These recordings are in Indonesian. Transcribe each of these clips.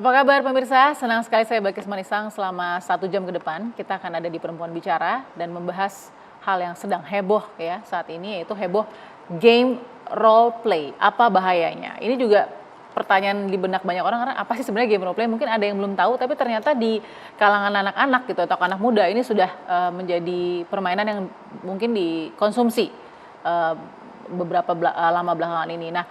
Apa kabar pemirsa? Senang sekali saya Balkis Manisang selama 1 jam ke depan. Kita akan ada di Perempuan Bicara dan membahas hal yang sedang heboh ya saat ini, yaitu heboh game role play. Apa bahayanya? Ini juga pertanyaan di benak banyak orang, karena apa sih sebenarnya game role play? Mungkin ada yang belum tahu, tapi ternyata di kalangan anak-anak gitu atau anak muda ini sudah menjadi permainan yang mungkin dikonsumsi lama belakangan ini. Nah,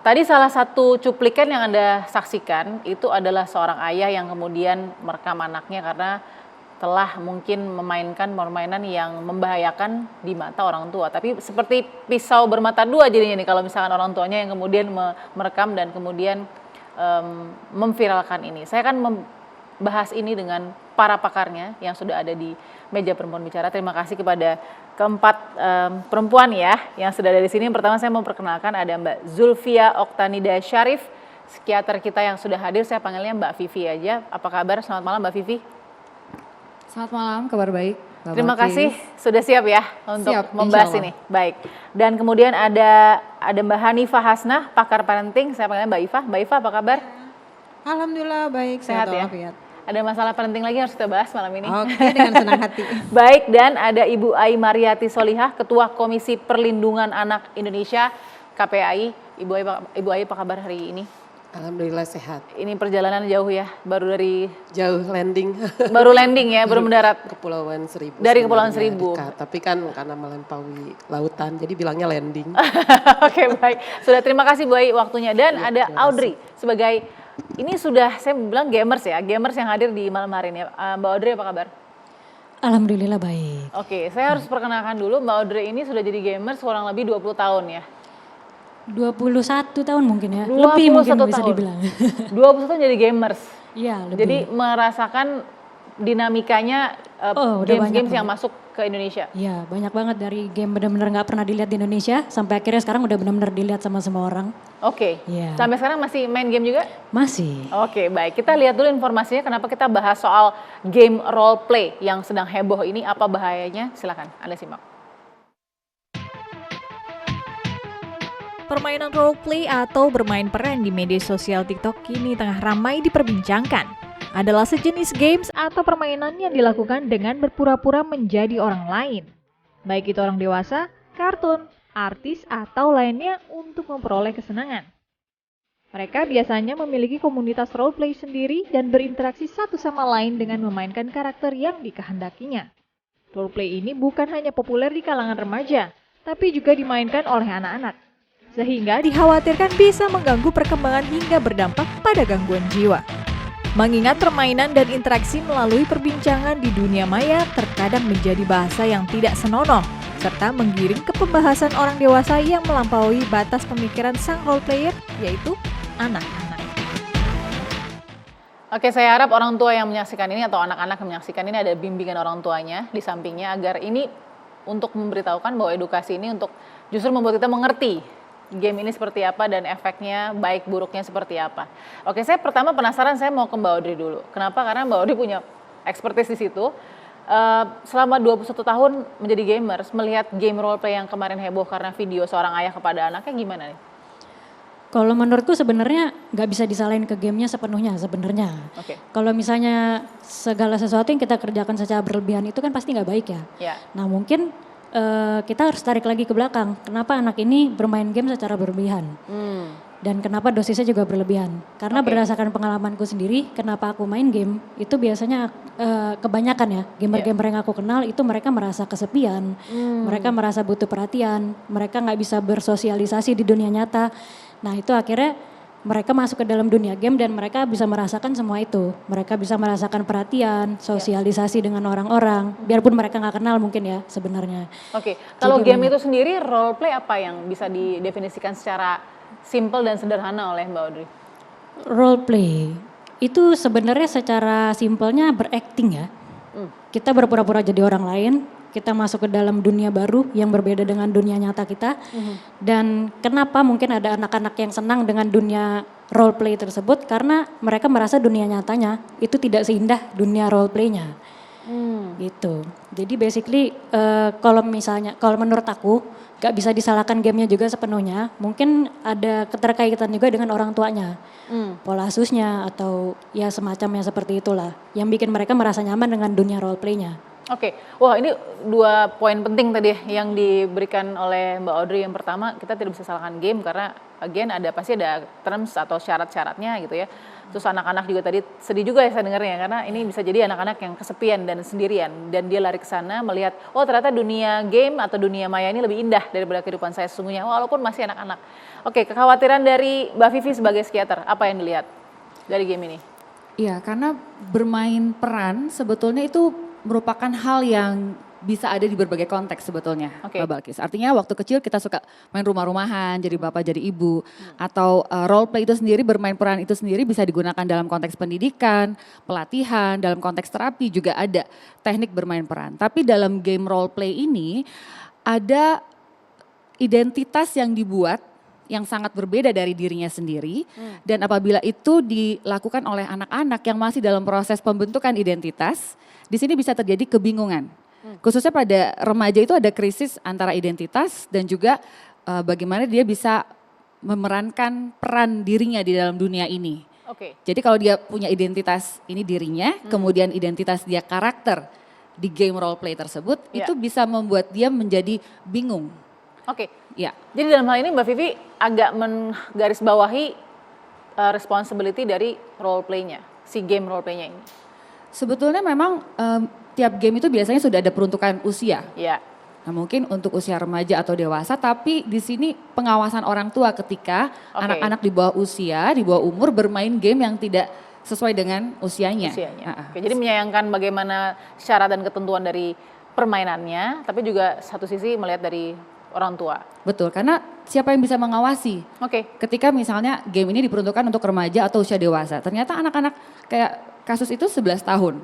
tadi salah satu cuplikan yang Anda saksikan itu adalah seorang ayah yang kemudian merekam anaknya karena telah mungkin memainkan permainan yang membahayakan di mata orang tua. Tapi seperti pisau bermata dua jadinya nih kalau misalkan orang tuanya yang kemudian merekam dan kemudian memviralkan ini. Saya akan membahas ini dengan para pakarnya yang sudah ada di meja Perempuan Bicara. Terima kasih kepada keempat perempuan ya yang sudah ada di sini. Yang pertama saya mau perkenalkan ada Mbak Zulfia Oktanida Syarif, psikiater kita yang sudah hadir. Saya panggilnya Mbak Vivi aja. Apa kabar? Selamat malam Mbak Vivi. Selamat malam, kabar baik. Terima kasih sudah siap ya untuk membahas ini. Baik. Dan kemudian ada Mbak Hanifah Hasnah, pakar parenting. Saya panggilnya Mbak Iva. Mbak Iva apa kabar? Alhamdulillah baik, sehat ya. Walafiat. Ada masalah penting lagi yang harus kita bahas malam ini. Oke, dengan senang hati. Baik, dan ada Ibu Ai Mariati Solihah, Ketua Komisi Perlindungan Anak Indonesia KPAI. Ibu Ai apa kabar hari ini? Alhamdulillah sehat. Ini perjalanan jauh ya, baru dari jauh landing. Baru landing ya, baru mendarat. Kepulauan Seribu. Dari Kepulauan Seribu. Dekat. Tapi kan karena melampaui lautan, jadi bilangnya landing. Oke, baik. Sudah, terima kasih Bu Ai waktunya. Dan ya, ada Audrey sebagai, ini sudah saya bilang gamers ya, gamers yang hadir di malam hari ini. Mbak Audrey apa kabar? Alhamdulillah baik. Oke, saya harus perkenalkan dulu Mbak Audrey ini sudah jadi gamers kurang lebih 20 tahun ya. 21 tahun mungkin ya, lebih mungkin bisa dibilang. 21 tahun jadi gamers. Iya, lebih. Jadi merasakan dinamikanya games-games yang masuk ke Indonesia. Iya, banyak banget dari game benar-benar nggak pernah dilihat di Indonesia sampai akhirnya sekarang udah benar-benar dilihat sama semua orang. Oke. Iya. Sampai sekarang masih main game juga? Masih. Oke, baik. Kita lihat dulu informasinya kenapa kita bahas soal game role play yang sedang heboh ini, apa bahayanya? Silakan Anda simak. Permainan roleplay atau bermain peran di media sosial TikTok kini tengah ramai diperbincangkan. Adalah sejenis games atau permainan yang dilakukan dengan berpura-pura menjadi orang lain. Baik itu orang dewasa, kartun, artis, atau lainnya untuk memperoleh kesenangan. Mereka biasanya memiliki komunitas roleplay sendiri dan berinteraksi satu sama lain dengan memainkan karakter yang dikehendakinya. Roleplay ini bukan hanya populer di kalangan remaja, tapi juga dimainkan oleh anak-anak. Sehingga dikhawatirkan bisa mengganggu perkembangan hingga berdampak pada gangguan jiwa. Mengingat permainan dan interaksi melalui perbincangan di dunia maya terkadang menjadi bahasa yang tidak senonoh, serta menggiring ke pembahasan orang dewasa yang melampaui batas pemikiran sang role player, yaitu anak-anak. Oke, saya harap orang tua yang menyaksikan ini atau anak-anak yang menyaksikan ini ada bimbingan orang tuanya di sampingnya agar ini untuk memberitahukan bahwa edukasi ini untuk justru membuat kita mengerti game ini seperti apa dan efeknya baik buruknya seperti apa. Oke, saya pertama penasaran, saya mau ke Mbak Audrey dulu. Kenapa? Karena Mbak Audrey punya expertise di situ. Selama 21 tahun menjadi gamers, melihat game role play yang kemarin heboh karena video seorang ayah kepada anaknya gimana nih? Kalau menurutku sebenarnya nggak bisa disalahin ke gamenya sepenuhnya sebenarnya. Oke. Kalau misalnya segala sesuatu yang kita kerjakan secara berlebihan itu kan pasti nggak baik ya. Ya. Nah mungkin kita harus tarik lagi ke belakang. Kenapa anak ini bermain game secara berlebihan? Dan kenapa dosisnya juga berlebihan? Karena berdasarkan pengalamanku sendiri, kenapa aku main game itu biasanya kebanyakan ya gamer-gamer yang aku kenal itu mereka merasa kesepian, mereka merasa butuh perhatian, mereka nggak bisa bersosialisasi di dunia nyata. Nah itu akhirnya mereka masuk ke dalam dunia game dan mereka bisa merasakan semua itu. Mereka bisa merasakan perhatian, sosialisasi dengan orang-orang. Biarpun mereka nggak kenal mungkin ya sebenarnya. Oke, kalau game itu sendiri role play apa yang bisa didefinisikan secara simple dan sederhana oleh Mbak Audrey? Role play itu sebenarnya secara simpelnya berakting ya. Kita berpura-pura jadi orang lain. Kita masuk ke dalam dunia baru yang berbeda dengan dunia nyata kita. Dan kenapa mungkin ada anak-anak yang senang dengan dunia role play tersebut? Karena mereka merasa dunia nyatanya itu tidak seindah dunia role play-nya. Gitu. Jadi basically kalau menurut aku gak bisa disalahkan gamenya juga sepenuhnya. Mungkin ada keterkaitan juga dengan orang tuanya. Pola asuhnya atau ya semacamnya seperti itulah. Yang bikin mereka merasa nyaman dengan dunia role play-nya. Oke, wah ini 2 poin penting tadi yang diberikan oleh Mbak Audrey. Yang pertama, kita tidak bisa salahkan game karena again pasti ada terms atau syarat-syaratnya gitu ya. Terus anak-anak juga tadi sedih juga ya saya dengarnya karena ini bisa jadi anak-anak yang kesepian dan sendirian dan dia lari ke sana melihat oh ternyata dunia game atau dunia maya ini lebih indah daripada kehidupan saya sesungguhnya walaupun masih anak-anak. Oke, kekhawatiran dari Mbak Vivi sebagai psikiater apa yang dilihat dari game ini? Iya, karena bermain peran sebetulnya itu merupakan hal yang bisa ada di berbagai konteks sebetulnya, Mbak Balkis. Artinya waktu kecil kita suka main rumah-rumahan, jadi bapak, jadi ibu. Atau role play itu sendiri, bermain peran itu sendiri bisa digunakan dalam konteks pendidikan, pelatihan, dalam konteks terapi juga ada teknik bermain peran. Tapi dalam game role play ini ada identitas yang dibuat yang sangat berbeda dari dirinya sendiri. Dan apabila itu dilakukan oleh anak-anak yang masih dalam proses pembentukan identitas, di sini bisa terjadi kebingungan. Khususnya pada remaja itu ada krisis antara identitas dan juga bagaimana dia bisa memerankan peran dirinya di dalam dunia ini. Jadi kalau dia punya identitas ini dirinya, kemudian identitas dia karakter di game role play tersebut, itu bisa membuat dia menjadi bingung. Ya. Jadi dalam hal ini Mbak Vivi agak menggarisbawahi responsibility dari role play-nya, si game role play-nya ini. Sebetulnya memang tiap game itu biasanya sudah ada peruntukan usia. Iya. Nah mungkin untuk usia remaja atau dewasa, tapi di sini pengawasan orang tua ketika anak-anak di bawah usia, di bawah umur bermain game yang tidak sesuai dengan usianya. Jadi menyayangkan bagaimana syarat dan ketentuan dari permainannya, tapi juga satu sisi melihat dari orang tua. Betul, karena siapa yang bisa mengawasi? Ketika misalnya game ini diperuntukkan untuk remaja atau usia dewasa, ternyata anak-anak kayak kasus itu 11 tahun.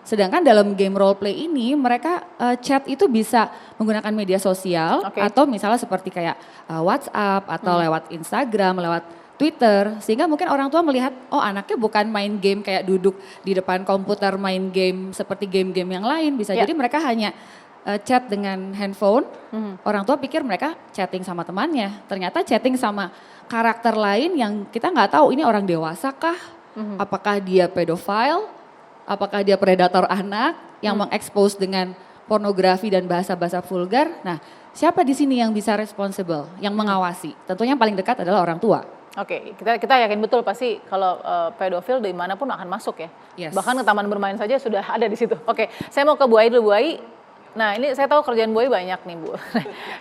Sedangkan dalam game role play ini mereka chat itu bisa menggunakan media sosial atau misalnya seperti kayak WhatsApp atau lewat Instagram, lewat Twitter. Sehingga mungkin orang tua melihat oh anaknya bukan main game kayak duduk di depan komputer main game seperti game-game yang lain. Bisa jadi mereka hanya chat dengan handphone. Orang tua pikir mereka chatting sama temannya. Ternyata chatting sama karakter lain yang kita nggak tahu ini orang dewasa kah? Apakah dia pedofile, apakah dia predator anak yang mengekspos dengan pornografi dan bahasa-bahasa vulgar. Nah siapa di sini yang bisa responsible, yang mengawasi? Tentunya yang paling dekat adalah orang tua. Kita yakin betul pasti kalau pedofil dimanapun akan masuk ya. Bahkan ke taman bermain saja sudah ada di situ. Saya mau ke Bu Ai dulu, Bu Ai. Nah ini saya tahu kerjaan Bu Ai banyak nih Bu.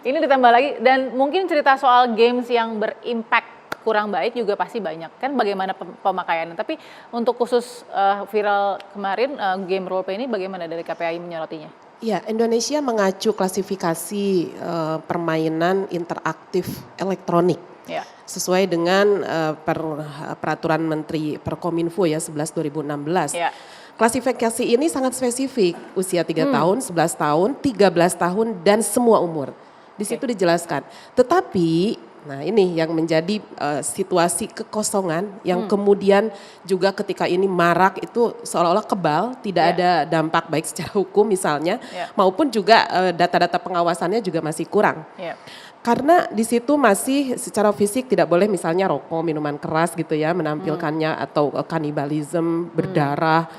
Ini ditambah lagi dan mungkin cerita soal games yang berimpact kurang baik juga pasti banyak kan bagaimana pemakaiannya. Tapi untuk khusus viral kemarin game role play ini bagaimana dari KPAI menyorotinya? Ya, Indonesia mengacu klasifikasi permainan interaktif elektronik. Sesuai dengan peraturan Menteri Perkominfo ya 11/2016. Klasifikasi ini sangat spesifik, usia 3 tahun, 11 tahun, 13 tahun dan semua umur. Di situ dijelaskan. Tetapi nah ini yang menjadi situasi kekosongan yang kemudian juga ketika ini marak itu seolah-olah kebal, tidak ada dampak baik secara hukum misalnya, maupun juga data-data pengawasannya juga masih kurang. Karena di situ masih secara fisik tidak boleh misalnya rokok, minuman keras gitu ya menampilkannya atau kanibalisme, berdarah,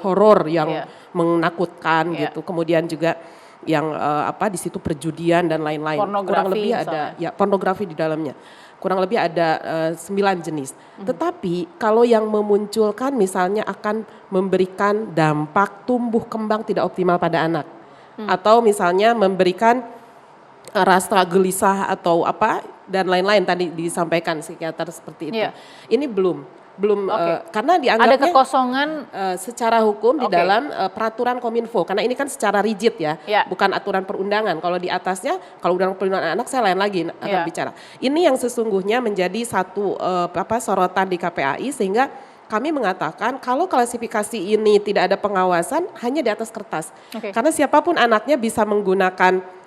horor yang menakutkan gitu. Kemudian juga yang di situ perjudian dan lain-lain. Kurang lebih ada pornografi di dalamnya. Kurang lebih ada 9 jenis. Tetapi kalau yang memunculkan misalnya akan memberikan dampak tumbuh kembang tidak optimal pada anak. Atau misalnya memberikan rasa gelisah atau dan lain-lain tadi disampaikan psikiater seperti itu. Ini belum karena dianggapnya ada kekosongan secara hukum di dalam peraturan Kominfo karena ini kan secara rigid ya, bukan aturan perundangan. Kalau di atasnya kalau undang perlindungan anak saya lain lagi akan bicara. Ini yang sesungguhnya menjadi satu sorotan di KPAI sehingga kami mengatakan kalau klasifikasi ini tidak ada pengawasan hanya di atas kertas. Karena siapapun anaknya bisa menggunakan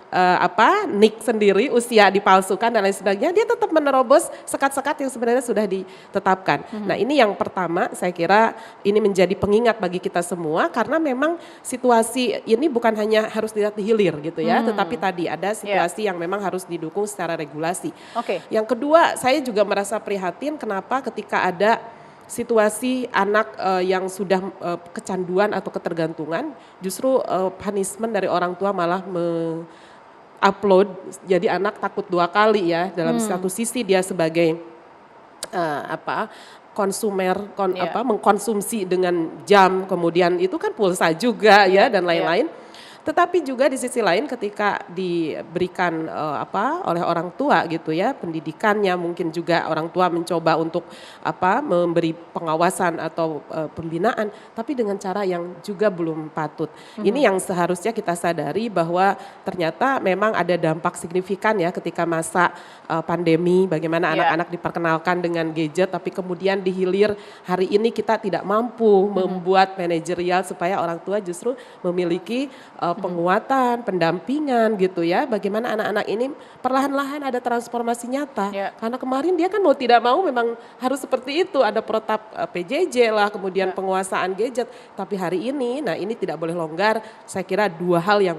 nik sendiri, usia dipalsukan dan lain sebagainya, dia tetap menerobos sekat-sekat yang sebenarnya sudah ditetapkan. Nah ini yang pertama, saya kira ini menjadi pengingat bagi kita semua karena memang situasi ini bukan hanya harus dilihat di hilir gitu ya, tetapi tadi ada situasi yang memang harus didukung secara regulasi. Yang kedua, saya juga merasa prihatin kenapa ketika ada situasi anak yang sudah kecanduan atau ketergantungan, justru punishment dari orang tua malah upload, jadi anak takut 2 kali ya, dalam satu sisi dia sebagai konsumer, mengkonsumsi dengan jam, kemudian itu kan pulsa juga ya dan lain-lain. Tetapi juga di sisi lain ketika diberikan oleh orang tua gitu ya, pendidikannya mungkin juga orang tua mencoba untuk memberi pengawasan atau pembinaan, tapi dengan cara yang juga belum patut. Ini yang seharusnya kita sadari bahwa ternyata memang ada dampak signifikan ya ketika masa pandemi, bagaimana anak-anak diperkenalkan dengan gadget, tapi kemudian di hilir hari ini kita tidak mampu membuat manajerial supaya orang tua justru memiliki penguatan, pendampingan gitu ya. Bagaimana anak-anak ini perlahan-lahan ada transformasi nyata. Karena kemarin dia kan mau tidak mau memang harus seperti itu. Ada protap PJJ lah, kemudian penguasaan gadget. Tapi hari ini, nah ini tidak boleh longgar. Saya kira 2 hal yang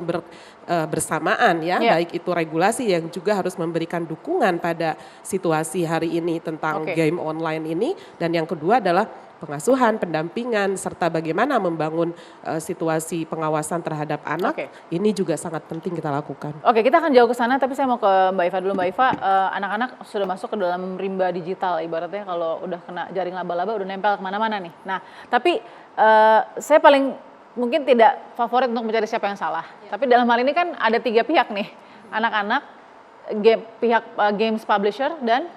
bersamaan ya. Baik itu regulasi yang juga harus memberikan dukungan pada situasi hari ini tentang game online ini. Dan yang kedua adalah pengasuhan, pendampingan, serta bagaimana membangun situasi pengawasan terhadap anak, ini juga sangat penting kita lakukan. Kita akan jauh ke sana, tapi saya mau ke Mbak Iva dulu. Mbak Iva, anak-anak sudah masuk ke dalam rimba digital, ibaratnya kalau udah kena jaring laba-laba udah nempel kemana-mana nih. Nah, tapi saya paling mungkin tidak favorit untuk mencari siapa yang salah. Tapi dalam hal ini kan ada 3 pihak nih, anak-anak, pihak games publisher, dan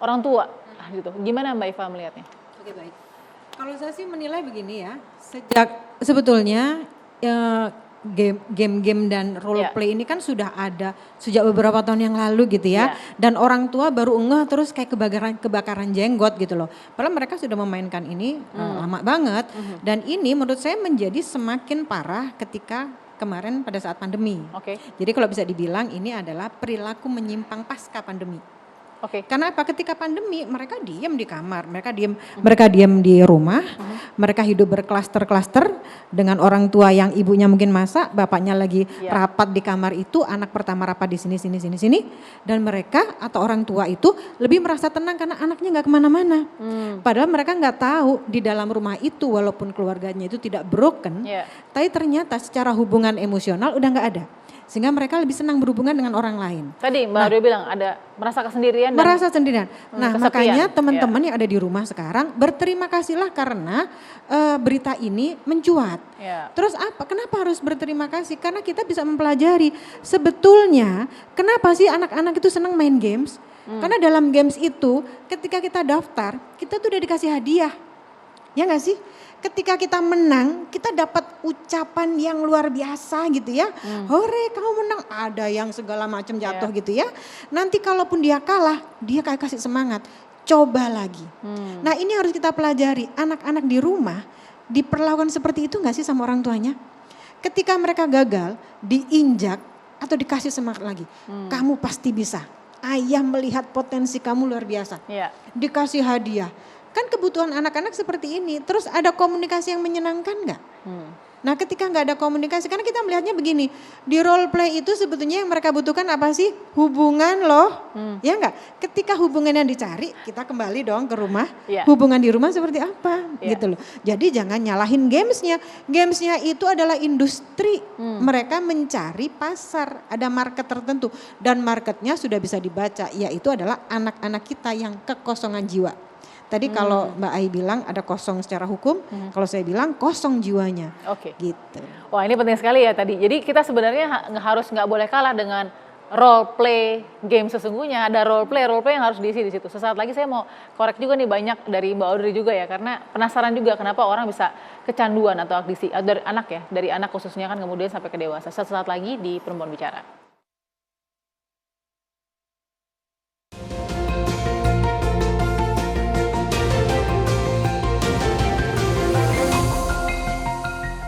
orang tua. Gitu. Gimana Mbak Iva melihatnya? Oke, baik. Kalau saya sih menilai begini ya, sebetulnya game-game dan role play ini kan sudah ada sejak beberapa tahun yang lalu gitu ya. Dan orang tua baru ngeh terus kayak kebakaran jenggot gitu loh. Padahal mereka sudah memainkan ini lama banget. Dan ini menurut saya menjadi semakin parah ketika kemarin pada saat pandemi. Jadi kalau bisa dibilang ini adalah perilaku menyimpang pasca pandemi. Karena apa? Ketika pandemi mereka diam di kamar, mereka diam di rumah, mereka hidup berklaster-klaster dengan orang tua yang ibunya mungkin masak, bapaknya lagi rapat di kamar itu, anak pertama rapat di sini, dan mereka atau orang tua itu lebih merasa tenang karena anaknya nggak kemana-mana. Padahal mereka nggak tahu di dalam rumah itu walaupun keluarganya itu tidak broken, tapi ternyata secara hubungan emosional udah nggak ada. Sehingga mereka lebih senang berhubungan dengan orang lain. Tadi Mbak Aryo bilang ada merasa kesendirian. Merasa sendirian. Nah makanya teman-teman yang ada di rumah sekarang berterima kasihlah karena berita ini mencuat. Terus apa? Kenapa harus berterima kasih? Karena kita bisa mempelajari sebetulnya kenapa sih anak-anak itu senang main games. Karena dalam games itu ketika kita daftar kita tuh udah dikasih hadiah. Ya gak sih? Ketika kita menang, kita dapat ucapan yang luar biasa gitu ya. Hore, kamu menang. Ada yang segala macam jatuh gitu ya. Nanti kalaupun dia kalah, dia kayak kasih semangat. Coba lagi. Nah ini harus kita pelajari. Anak-anak di rumah diperlakukan seperti itu gak sih sama orang tuanya? Ketika mereka gagal, diinjak atau dikasih semangat lagi. Kamu pasti bisa. Ayah melihat potensi kamu luar biasa. Dikasih hadiah. Kan kebutuhan anak-anak seperti ini, terus ada komunikasi yang menyenangkan nggak? Nah ketika nggak ada komunikasi, karena kita melihatnya begini, di role play itu sebetulnya yang mereka butuhkan apa sih? Hubungan loh, ya nggak? Ketika hubungan yang dicari, kita kembali dong ke rumah, hubungan di rumah seperti apa gitu loh. Jadi jangan nyalahin gamesnya itu adalah industri, mereka mencari pasar, ada market tertentu. Dan marketnya sudah bisa dibaca, yaitu adalah anak-anak kita yang kekosongan jiwa. Tadi kalau Mbak Ai bilang ada kosong secara hukum, kalau saya bilang kosong jiwanya. Gitu. Wah ini penting sekali ya tadi. Jadi kita sebenarnya nggak boleh kalah dengan role play game sesungguhnya. Ada role play yang harus diisi di situ. Sesaat lagi saya mau korek juga nih banyak dari Mbak Audrey juga ya, karena penasaran juga kenapa orang bisa kecanduan atau adiksi dari anak ya, dari anak khususnya kan kemudian sampai ke dewasa. Sesaat lagi di Perempuan Bicara.